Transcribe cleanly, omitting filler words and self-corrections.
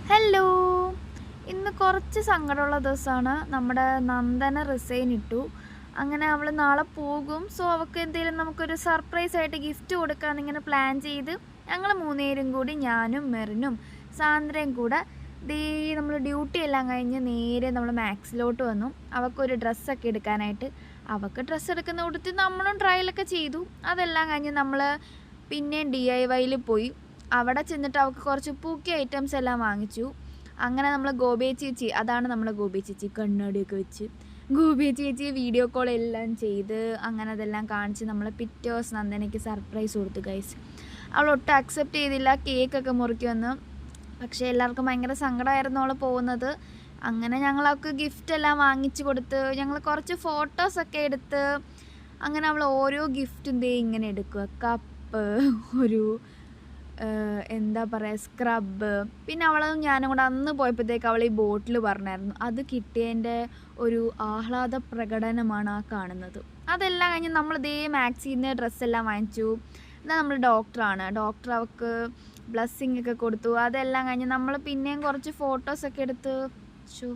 Hello. ഇന്ന് കുറച്ച് സങ്കടമുള്ള ദിവസമാണ്. നമ്മുടെ നന്ദന റിസൈൻ ഇട്ടു. അങ്ങനെ അവൾ നാളെ പോകും. സോ അവൾക്ക് എന്തെങ്കിലും നമുക്കൊരു സർപ്രൈസായിട്ട് ഗിഫ്റ്റ് കൊടുക്കാമെന്നിങ്ങനെ പ്ലാൻ ചെയ്ത് ഞങ്ങൾ മൂന്നുപേരും കൂടി, ഞാനും മെറിനും സാന്ദ്രയും കൂടെ നമ്മൾ ഡ്യൂട്ടി എല്ലാം കഴിഞ്ഞ് നേരെ നമ്മൾ മാക്സിലോട്ട് വന്നു. അവൾക്കൊരു ഡ്രസ്സൊക്കെ എടുക്കാനായിട്ട്. അവൾക്ക് ഡ്രസ്സ് എടുക്കുന്ന കൂട്ടത്തിൽ നമ്മളും ട്രയലൊക്കെ ചെയ്തു. അതെല്ലാം കഴിഞ്ഞ് നമ്മൾ പിന്നെയും DIYയിൽ പോയി. അവിടെ ചെന്നിട്ട് അവൾക്ക് കുറച്ച് പൂക്കി ഐറ്റംസ് എല്ലാം വാങ്ങിച്ചു. അങ്ങനെ നമ്മൾ ഗോപി ചേച്ചി, അതാണ് നമ്മൾ ഗോപി ചേച്ചി, കണ്ണാടിയൊക്കെ വെച്ച് ഗോപി ചേച്ചി വീഡിയോ കോൾ എല്ലാം ചെയ്ത് അങ്ങനെ അതെല്ലാം കാണിച്ച് നമ്മൾ പിറ്റേ ദിവസം നന്ദനയ്ക്ക് സർപ്രൈസ് കൊടുത്തു ഗൈസ്. അവൾ ഒട്ടും അക്സെപ്റ്റ് ചെയ്തില്ല. കേക്കൊക്കെ മുറിക്കി വന്നു. പക്ഷേ എല്ലാവർക്കും ഭയങ്കര സങ്കടമായിരുന്നു അവൾ പോകുന്നത്. അങ്ങനെ ഞങ്ങൾ അവൾക്ക് ഗിഫ്റ്റ് എല്ലാം വാങ്ങിച്ചു കൊടുത്ത് ഞങ്ങൾ കുറച്ച് ഫോട്ടോസൊക്കെ എടുത്ത് അങ്ങനെ അവൾ ഓരോ ഗിഫ്റ്റും ഇങ്ങനെ എടുക്കുക. കപ്പ്, ഒരു എന്താ പറയുക, സ്ക്രബ്ബ്. പിന്നെ അവളും ഞാനും കൂടെ അന്ന് പോയപ്പോഴത്തേക്ക് അവൾ ഈ ബോട്ടിൽ പറഞ്ഞായിരുന്നു. അത് കിട്ടിയതിൻ്റെ ഒരു ആഹ്ലാദ പ്രകടനമാണ് ആ കാണുന്നത്. അതെല്ലാം കഴിഞ്ഞ് നമ്മൾ മാക്സിയിൽ നിന്ന് ഡ്രസ്സെല്ലാം വാങ്ങിച്ചു. എന്നാൽ നമ്മൾ ഡോക്ടർ അവൾക്ക് ബ്ലെസ്സിങ് ഒക്കെ കൊടുത്തു. അതെല്ലാം കഴിഞ്ഞ് നമ്മൾ പിന്നെയും കുറച്ച് ഫോട്ടോസൊക്കെ എടുത്ത്